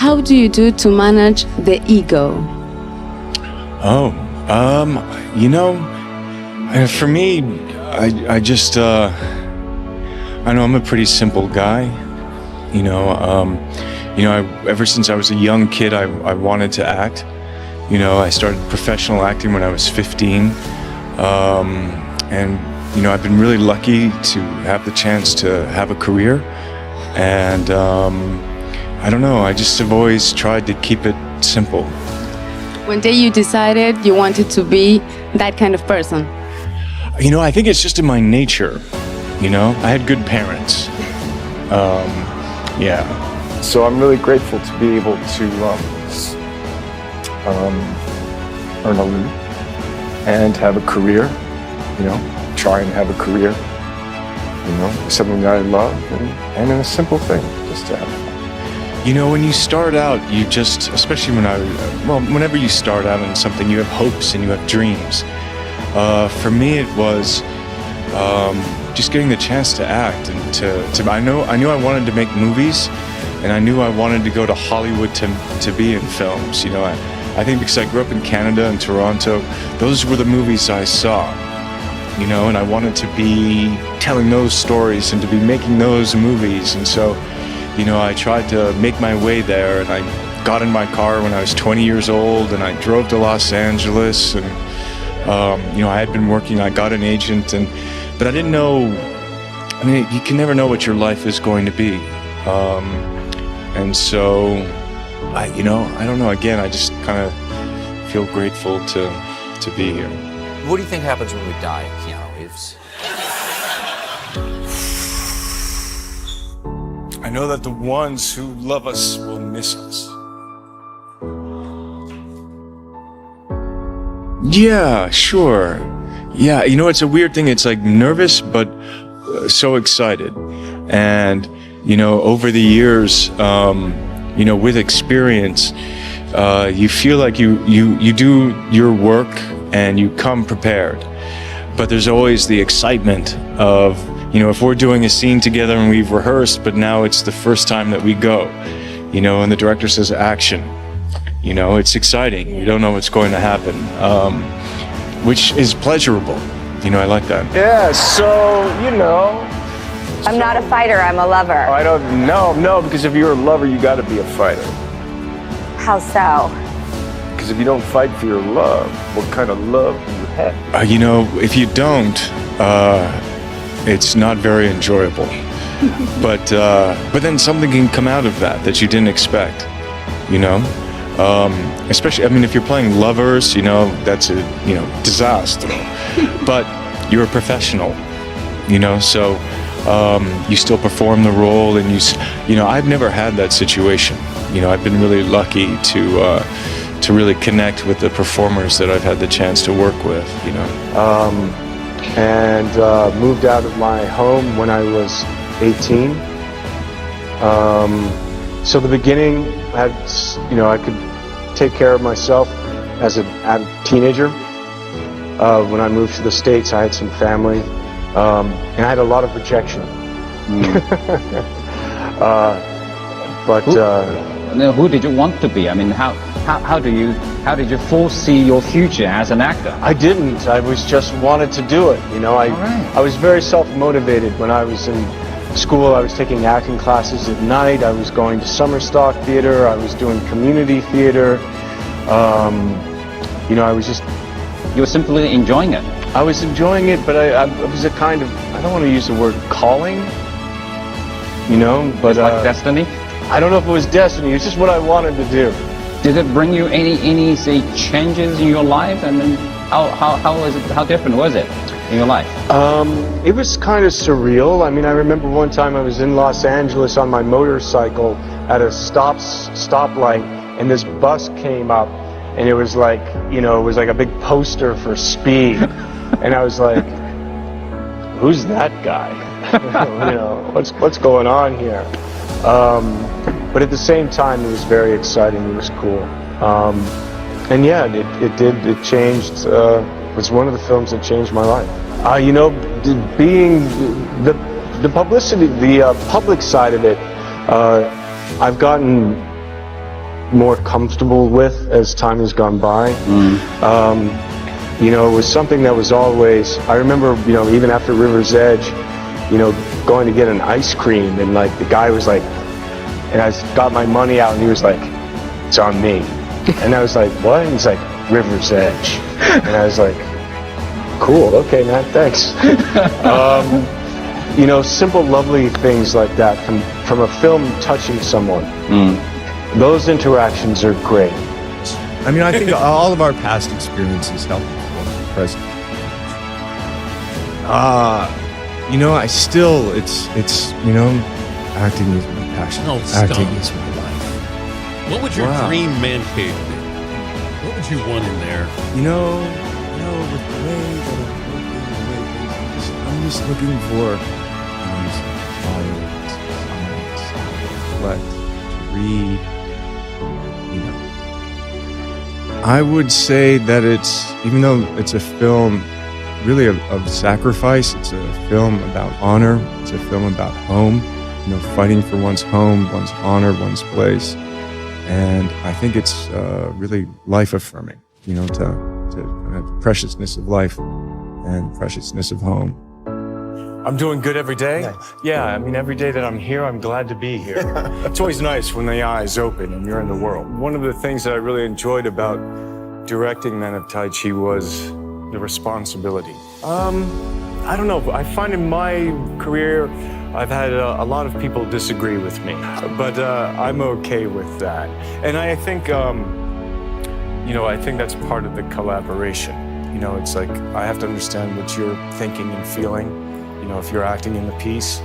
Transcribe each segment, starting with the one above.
How do you do to manage the ego? Oh, you know, for me, I just, I know I'm a pretty simple guy. Ever since I was a young kid, I wanted to act. I started professional acting when I was 15. I've been really lucky to have the chance to have a career. And I don't know, I just have always tried to keep it simple. One day you decided you wanted to be that kind of person. I think it's just in my nature. I had good parents. Yeah. So I'm really grateful to be able to earn a living and have a career, try and have a career, something that I love and a simple thing, just to have fun. When you start out, you just, especially whenever you start out in something, you have hopes and you have dreams. For me, it was just getting the chance to act and I knew I wanted to make movies, and I knew I wanted to go to Hollywood to be in films. I think because I grew up in Canada and Toronto, those were the movies I saw. And I wanted to be telling those stories and to be making those movies. And so, I tried to make my way there, and I got in my car when I was 20 years old, and I drove to Los Angeles, and I had been working. I got an agent, but I didn't know. You can never know what your life is going to be. And so, I don't know. Again, I just kind of feel grateful to be here. What do you think happens when we die, Keanu Reeves? I know that the ones who love us will miss us. Yeah, sure. Yeah, it's a weird thing. It's like nervous, but so excited. And, over the years, with experience, you feel like you do your work and you come prepared. But there's always the excitement of, if we're doing a scene together and we've rehearsed, but now it's the first time that we go, and the director says action, it's exciting. You don't know what's going to happen, which is pleasurable. I like that. Yeah, so, I'm not a fighter, I'm a lover. I don't know, no, because if you're a lover, you gotta be a fighter. How so? Because if you don't fight for your love, what kind of love do you have? If you don't, it's not very enjoyable. but then something can come out of that you didn't expect, especially, if you're playing lovers, that's a, disaster. But you're a professional, so you still perform the role, and I've never had that situation. I've been really lucky to really connect with the performers that I've had the chance to work with, And moved out of my home when I was 18. So the beginning had, I could take care of myself as a teenager. When I moved to the States, I had some family, and I had a lot of rejection. Who did you want to be? How did you foresee your future as an actor? I didn't. I was just wanted to do it. I was very self-motivated when I was in school. I was taking acting classes at night. I was going to summer stock theater. I was doing community theater. I was just... You were simply enjoying it. I was enjoying it, but I was a kind of, I don't want to use the word calling, but... Like destiny? I don't know if it was destiny. It's just what I wanted to do. Did it bring you any say changes in your life? And then how different was it in your life? It was kind of surreal. I remember one time I was in Los Angeles on my motorcycle at a stoplight, and this bus came up, and it was like, it was like a big poster for speed. And I was like, who's that guy? What's going on here? But at the same time, it was very exciting. It was cool. And yeah, it changed. It was one of the films that changed my life. Being the publicity, the public side of it, I've gotten more comfortable with as time has gone by. You know, it was something that was always, I remember, you know, even after River's Edge, you know, going to get an ice cream, and like the guy was like, and I got my money out and he was like, it's on me. And I was like, what? And he's like, River's Edge. And I was like, cool, okay man, thanks. You know, simple lovely things like that from a film touching someone. Those interactions are great. I mean, I think all of our past experiences help inform the present. You know, it's, you know, acting is my passion. Oh, stop. Acting is my life. What would your dream man cave be? What would you want in there? You know, with the way that I'm working, the way things, I'm just looking for violence, science, reflect, to read, you know. I would say that it's, even though it's a film really of sacrifice, it's a film about honor, it's a film about home, you know, fighting for one's home, one's honor, one's place. And I think it's really life-affirming, you know, to have the preciousness of life and preciousness of home. I'm doing good every day. Nice. Yeah, I mean, every day that I'm here, I'm glad to be here. It's always nice when the eyes open and you're in the world. One of the things that I really enjoyed about directing Men of Tai Chi was the responsibility. I don't know, I find in my career, I've had a lot of people disagree with me, but I'm okay with that. And I think, you know, I think that's part of the collaboration. You know, it's like, I have to understand what you're thinking and feeling. You know, if you're acting in the piece,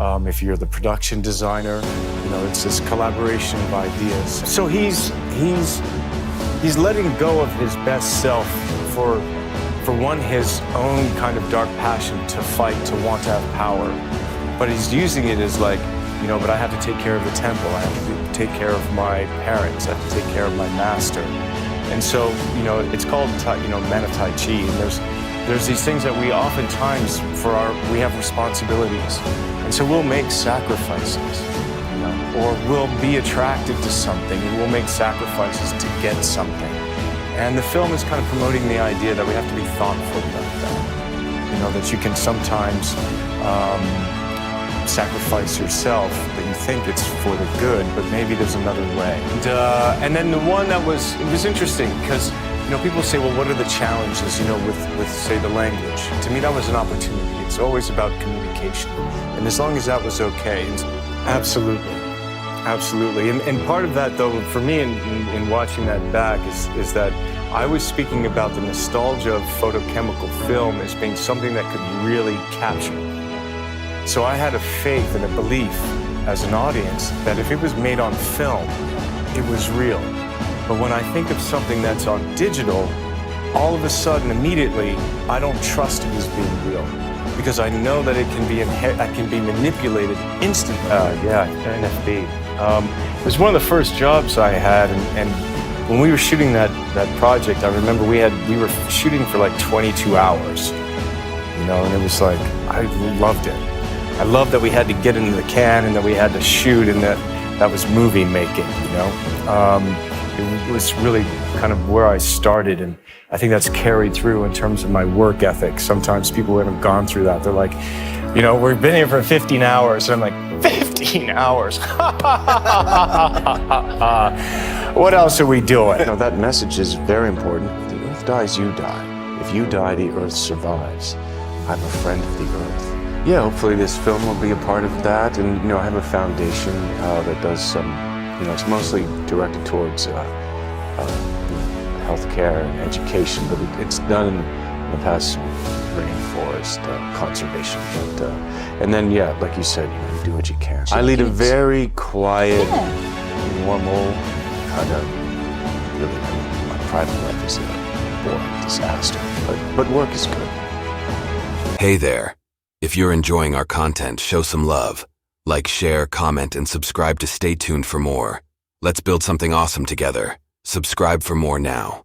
if you're the production designer, you know, it's this collaboration of ideas. So he's letting go of his best self for one, his own kind of dark passion to fight, to want to have power. But he's using it as like, you know, but I have to take care of the temple. I have to take care of my parents. I have to take care of my master. And so, you know, it's called, you know, Men of Tai Chi. And there's these things that we oftentimes, we have responsibilities. And so we'll make sacrifices, you know, or we'll be attracted to something and we'll make sacrifices to get something. And the film is kind of promoting the idea that we have to be thoughtful about that. You know, that you can sometimes sacrifice yourself, that you think it's for the good, but maybe there's another way. And then the one that was interesting because, you know, people say, well, what are the challenges, you know, with say the language? To me, that was an opportunity. It's always about communication. And as long as that was okay, absolutely. Absolutely. And part of that, though, for me in watching that back is that I was speaking about the nostalgia of photochemical film as being something that could really capture. So I had a faith and a belief as an audience that if it was made on film, it was real. But when I think of something that's on digital, all of a sudden, immediately, I don't trust it as being real. Because I know that it can be manipulated instantly. Yeah, NFB. It was one of the first jobs I had, and when we were shooting that project, I remember we were shooting for like 22 hours, you know, and it was like, I loved it. I loved that we had to get into the can and that we had to shoot and that was movie making, you know. It was really kind of where I started, and I think that's carried through in terms of my work ethic. Sometimes people who haven't gone through that, they're like, you know, we've been here for 15 hours, and I'm like, 15 hours? What else are we doing? You know, that message is very important. If the earth dies, you die. If you die, the earth survives. I'm a friend of the earth. Yeah, hopefully this film will be a part of that, and, you know, I have a foundation that does some, you know, it's mostly directed towards healthcare and education, but it's done in the past rainforest conservation. But, and then, yeah, like you said, you know, you do what you can. I lead a very quiet, normal kind of, really, my private life is a boring disaster, but work is good. Hey there. If you're enjoying our content, show some love. Like, share, comment, and subscribe to stay tuned for more. Let's build something awesome together. Subscribe for more now.